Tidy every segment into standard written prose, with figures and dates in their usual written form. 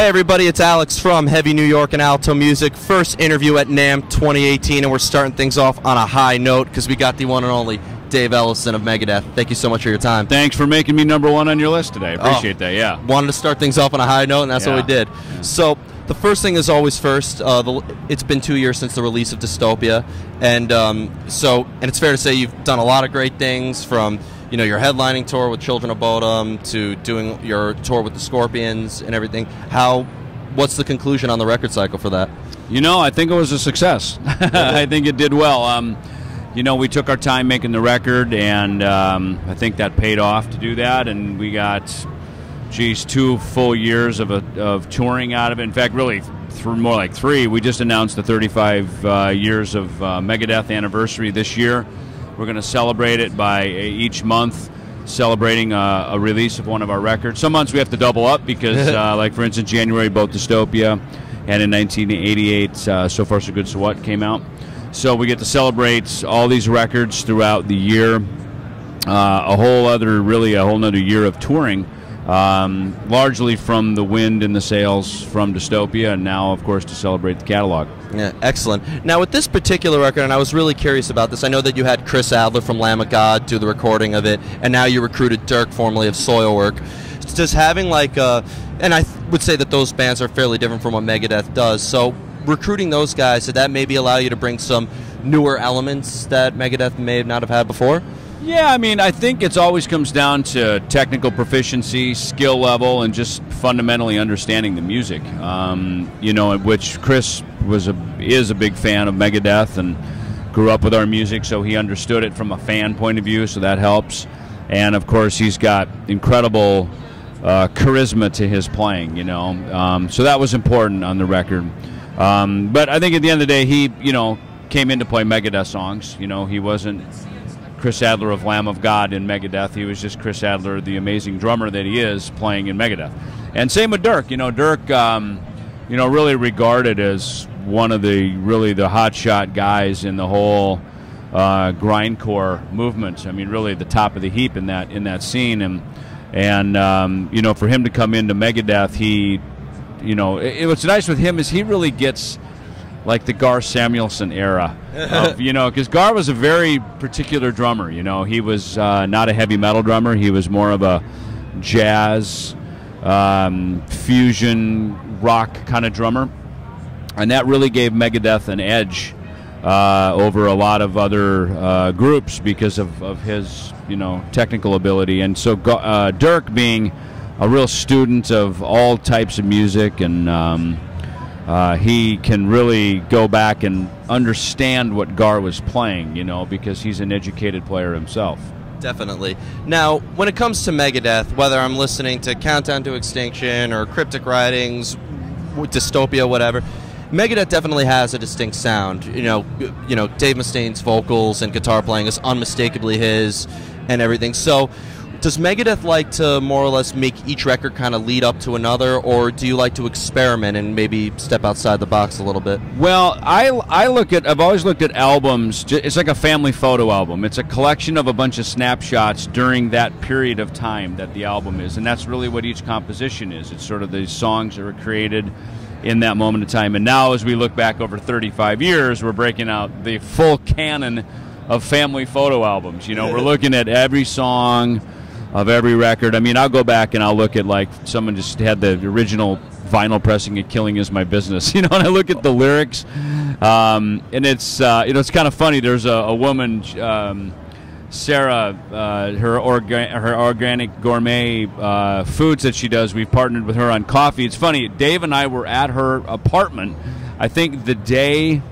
Hey everybody, it's Alex from Heavy New York and Alto Music. First interview at Namm 2018, and we're starting things off on a high note because we got the one and only Dave Ellefson of Megadeth. Thank you so much for your time. Thanks for making me #1 on your list today. Appreciate that, yeah. Wanted to start things off on a high note, and that's what we did. Yeah. So the first thing is always first. It's been 2 years since the release of Dystopia, and it's fair to say you've done a lot of great things, from your headlining tour with Children of Bodom to doing your tour with the Scorpions and everything. What's the conclusion on the record cycle for that? I think it was a success. I think it did well. We took our time making the record, and I think that paid off to do that, and we got, 2 full years of touring out of it. In fact, really, more like 3. We just announced the 35 years of Megadeth anniversary this year. We're going to celebrate it by each month, celebrating a release of one of our records. Some months we have to double up because, like for instance, January, both Dystopia and in 1988, So Far So Good So What came out. So we get to celebrate all these records throughout the year. A whole nother year of touring, largely from the wind and the sails from Dystopia, and now, of course, to celebrate the catalog. Yeah, excellent. Now, with this particular record, and I was really curious about this, I know that you had Chris Adler from Lamb of God do the recording of it, and now you recruited Dirk, formerly of Soilwork. Does having and I would say that those bands are fairly different from what Megadeth does, so recruiting those guys, did that maybe allow you to bring some newer elements that Megadeth may not have had before? Yeah, I think it always comes down to technical proficiency, skill level, and just fundamentally understanding the music. Which Chris is a big fan of Megadeth and grew up with our music, so he understood it from a fan point of view, so that helps. And of course, he's got incredible charisma to his playing, so that was important on the record. But I think at the end of the day, he, came in to play Megadeth songs. He wasn't Chris Adler of Lamb of God in Megadeth. He was just Chris Adler, the amazing drummer that he is, playing in Megadeth. And same with Dirk. Dirk, really regarded as one of the hotshot guys in the whole grindcore movement. Really the top of the heap in that scene. And for him to come into Megadeth, what's nice with him is he really gets like the Gar Samuelson era, because Gar was a very particular drummer. He was not a heavy metal drummer. He was more of a jazz, fusion, rock kind of drummer, and that really gave Megadeth an edge over a lot of other groups because of his technical ability. And so Dirk, being a real student of all types of music, and he can really go back and understand what Gar was playing, because he's an educated player himself. Definitely. Now, when it comes to Megadeth, whether I'm listening to Countdown to Extinction or Cryptic Writings, Dystopia, whatever, Megadeth definitely has a distinct sound. Dave Mustaine's vocals and guitar playing is unmistakably his and everything. So does Megadeth like to more or less make each record kind of lead up to another, or do you like to experiment and maybe step outside the box a little bit? Well, I've always looked at albums, it's like a family photo album. It's a collection of a bunch of snapshots during that period of time that the album is, and that's really what each composition is. It's sort of the songs that were created in that moment of time. And now, as we look back over 35 years, we're breaking out the full canon of family photo albums. We're looking at every song of every record. I'll go back and I'll look at, like, someone just had the original vinyl pressing of Killing Is My Business, and I look at the lyrics, and it's it's kind of funny. There's a woman, Sarah, her organic gourmet foods that she does. We've partnered with her on coffee. It's funny, Dave and I were at her apartment, I think the day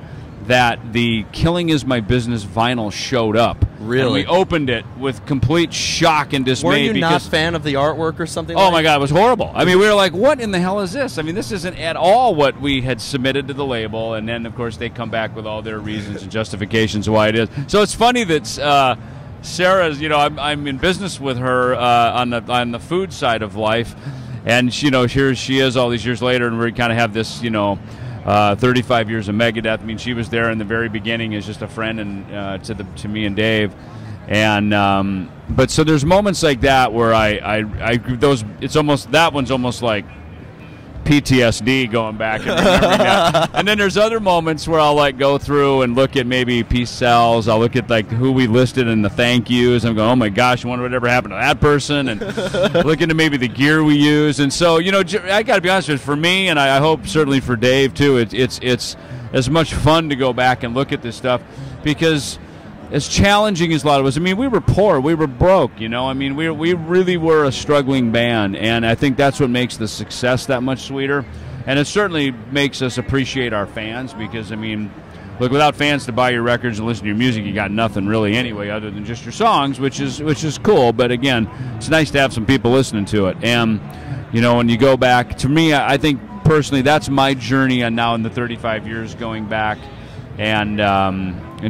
that the Killing Is My Business vinyl showed up. Really? And we opened it with complete shock and dismay. Were you not a fan of the artwork or something? Oh my God, it was horrible. We were like, what in the hell is this? This isn't at all what we had submitted to the label. And then, of course, they come back with all their reasons and justifications why it is. So it's funny that Sarah's, I'm in business with her on the food side of life, and here she is all these years later, and we kind of have this, 35 years of Megadeth. She was there in the very beginning as just a friend and to me and Dave, and but so there's moments like that where it's almost, that one's almost like PTSD going back and remembering that. And then there's other moments where I'll like go through and look at maybe peace sells. I'll look at like who we listed in the thank yous. I'm going, oh my gosh, I wonder whatever happened to that person. And look into maybe the gear we use. And so, you know, I got to be honest with you, for me, and I hope certainly for Dave too, it's as much fun to go back and look at this stuff, because as challenging as a lot of us, I mean, we were poor, we were broke, you know. I mean, we really were a struggling band, and I think that's what makes the success that much sweeter. And it certainly makes us appreciate our fans, because, I mean, look, without fans to buy your records and listen to your music, you got nothing really anyway other than just your songs, which is cool. But again, it's nice to have some people listening to it. And, you know, when you go back, to me, I think personally that's my journey on now in the 35 years going back, and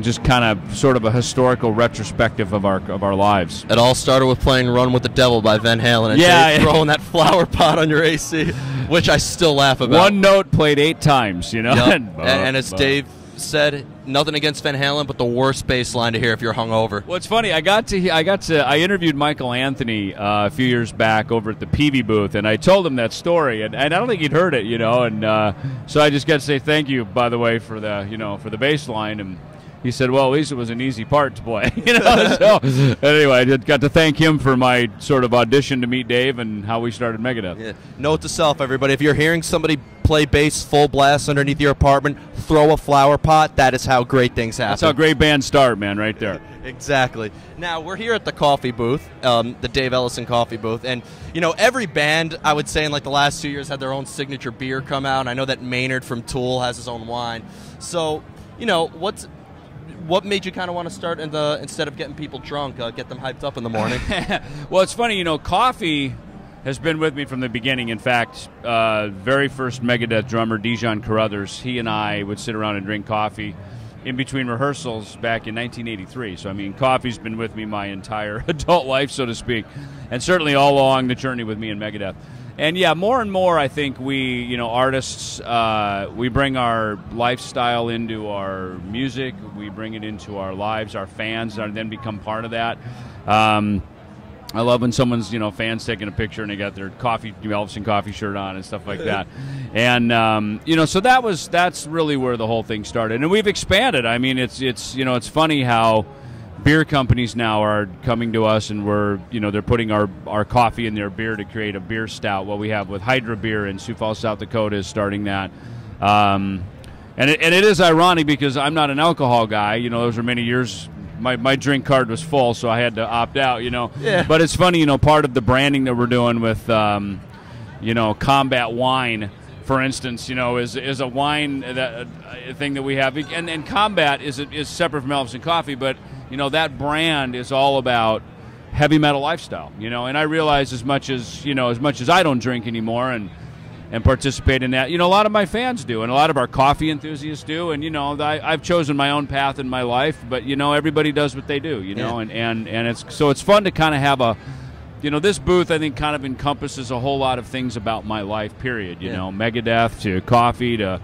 just kind of sort of a historical retrospective of our lives. It all started with playing "Run with the Devil" by Van Halen, and yeah, throwing that flower pot on your AC, which I still laugh about. One note played 8 times, you know. Yep. and as Dave said, nothing against Van Halen, but the worst bass line to hear if you're hungover. Well, it's funny. I interviewed Michael Anthony a few years back over at the Peavey booth, and I told him that story, and I don't think he'd heard it, you know. And so I just got to say thank you, by the way, for the bass line. And he said, well, at least it was an easy part to play. You know? So anyway, I got to thank him for my sort of audition to meet Dave and how we started Megadeth. Yeah. Note to self, everybody, if you're hearing somebody play bass full blast underneath your apartment, throw a flower pot. That is how great things happen. That's how great bands start, man, right there. Exactly. Now, we're here at the coffee booth, the Dave Ellefson coffee booth, and, you know, every band, I would say, in like the last 2 years had their own signature beer come out. I know that Maynard from Tool has his own wine. So, you know, what made you kind of want to start instead of getting people drunk, get them hyped up in the morning? Well, it's funny, you know, coffee has been with me from the beginning. In fact, very first Megadeth drummer, Dijon Carruthers, he and I would sit around and drink coffee in between rehearsals back in 1983. So, I mean, coffee's been with me my entire adult life, so to speak, and certainly all along the journey with me and Megadeth. And yeah, more and more, I think we, you know, artists, we bring our lifestyle into our music. We bring it into our lives. Our fans then become part of that. I love when someone's, you know, fans taking a picture and they got their Ellefson coffee shirt on and stuff like that. And you know, so that's really where the whole thing started. And we've expanded. I mean, it's you know, it's funny how beer companies now are coming to us, and they're putting our coffee in their beer to create a beer stout. What we have with Hydra Beer in Sioux Falls, South Dakota, is starting that. And it is ironic because I'm not an alcohol guy. You know, those were many years. My drink card was full, so I had to opt out. You know, yeah. But it's funny. You know, part of the branding that we're doing with, you know, Combat Wine, for instance, you know, is a wine thing that we have, and Combat is separate from Ellefson Coffee, but you know, that brand is all about heavy metal lifestyle, you know, and I realize as much as I don't drink anymore and participate in that, you know, a lot of my fans do, and a lot of our coffee enthusiasts do, and, you know, I've chosen my own path in my life, but, you know, everybody does what they do, you know, and it's fun to kind of have a, you know, this booth, I think, kind of encompasses a whole lot of things about my life, period, you know, Megadeth to coffee to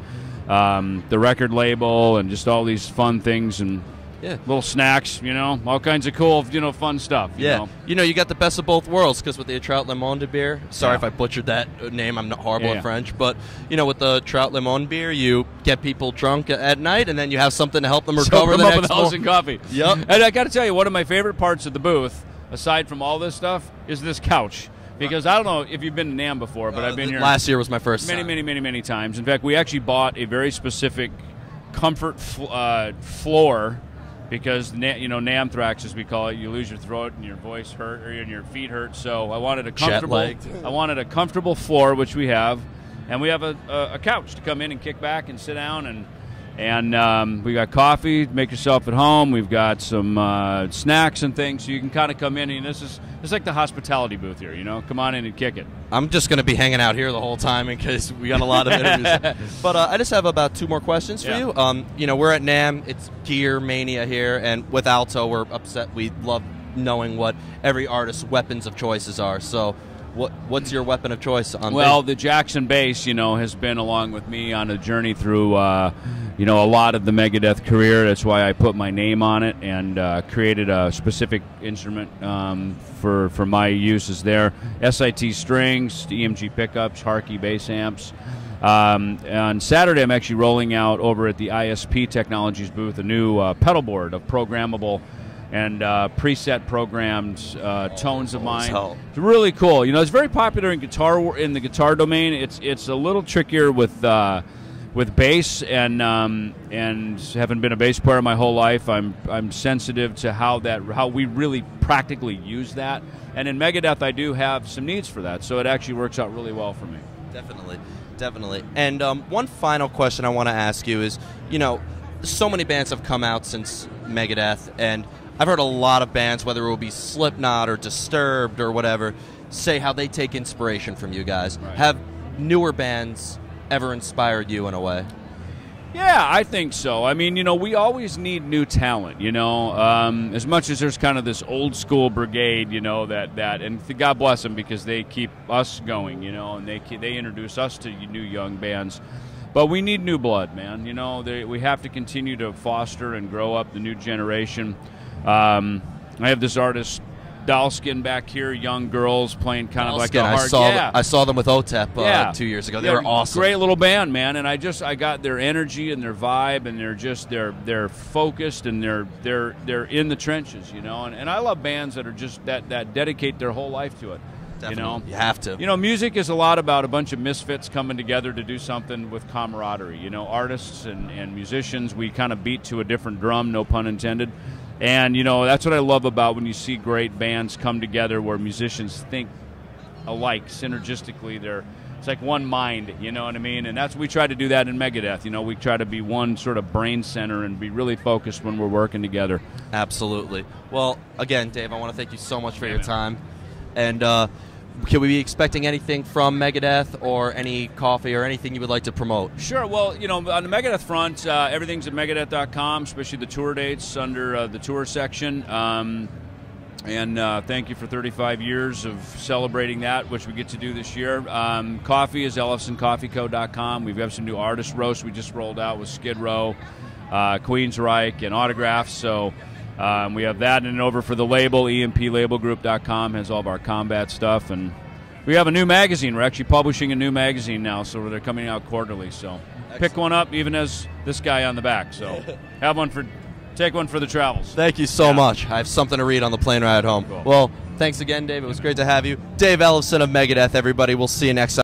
the record label and just all these fun things and little snacks, you know, all kinds of cool, you know, fun stuff. You know? You know, you got the best of both worlds, because with the Trout Lemon beer, sorry if I butchered that name, I'm not horrible at French, but, you know, with the Trout Lemon beer, you get people drunk at night, and then you have something to help them recover the next morning. Coffee. Yep. And I got to tell you, one of my favorite parts of the booth, aside from all this stuff, is this couch. Because I don't know if you've been to Namm before, but I've been here. Last year was my first time. Many times. In fact, we actually bought a very specific comfort floor, because, you know, Namthrax, as we call it, you lose your throat and your voice hurt, or your feet hurt. So I wanted a comfortable floor, which we have, and we have a couch to come in and kick back and sit down, and we got coffee. Make yourself at home. We've got some snacks and things, so you can kind of come in, and it's like the hospitality booth here. You know, come on in and kick it. I'm just going to be hanging out here the whole time in case we got a lot of interviews. But I just have about 2 more questions for you. You know, we're at Namm. It's Gear Mania here, and with Alto, we're upset. We love knowing what every artist's weapons of choices are. So, What's your weapon of choice on Well, bass? the Jackson bass, has been along with me on a journey through, a lot of the Megadeth career. That's why I put my name on it and created a specific instrument for my uses there. SIT strings, EMG pickups, Harkey bass amps. On Saturday, I'm actually rolling out over at the ISP Technologies booth a new pedal board of programmable and preset programmed tones of mine. It's really cool. It's very popular in the guitar domain. It's a little trickier with bass, and having been a bass player my whole life, I'm sensitive to how we really practically use that. And in Megadeth, I do have some needs for that, so it actually works out really well for me. Definitely. And one final question I want to ask you is, so many bands have come out since Megadeth, and I've heard a lot of bands, whether it will be Slipknot or Disturbed or whatever, say how they take inspiration from you guys. Right. Have newer bands ever inspired you in a way? Yeah, I think so. I mean, we always need new talent, as much as there's kind of this old school brigade, and God bless them because they keep us going, and they introduce us to new young bands. But we need new blood, man. We have to continue to foster and grow up the new generation. I have this artist, Dalskin, back here, young girls playing kind of like a hard. I saw them with OTEP 2 years ago. They were awesome. Great little band, man. And I got their energy and their vibe, and they're focused and they're in the trenches, And I love bands that are just that dedicate their whole life to it. Definitely. You have to. Music is a lot about a bunch of misfits coming together to do something with camaraderie. Artists and musicians, we kind of beat to a different drum, no pun intended. And, that's what I love about when you see great bands come together where musicians think alike, synergistically. It's like one mind, you know what I mean? And we try to do that in Megadeth. We try to be one sort of brain center and be really focused when we're working together. Absolutely. Well, again, Dave, I want to thank you so much for your time. And can we be expecting anything from Megadeth or any coffee or anything you would like to promote? Sure. Well, on the Megadeth front, everything's at Megadeth.com, especially the tour dates under the tour section. And thank you for 35 years of celebrating that, which we get to do this year. Coffee is EllefsonCoffeeCo.com. We've got some new artist roasts we just rolled out with Skid Row, Queensryche, and Autographs. So we have that, and over for the label, EMPLabelGroup.com has all of our combat stuff, and we have a new magazine. We're actually publishing a new magazine now, so they're coming out quarterly. So excellent. Pick one up, even as this guy on the back. So take one for the travels. Thank you so much. I have something to read on the plane ride home. Cool. Well, thanks again, Dave. It was great to have you. Dave Ellefson of Megadeth, everybody. We'll see you next time.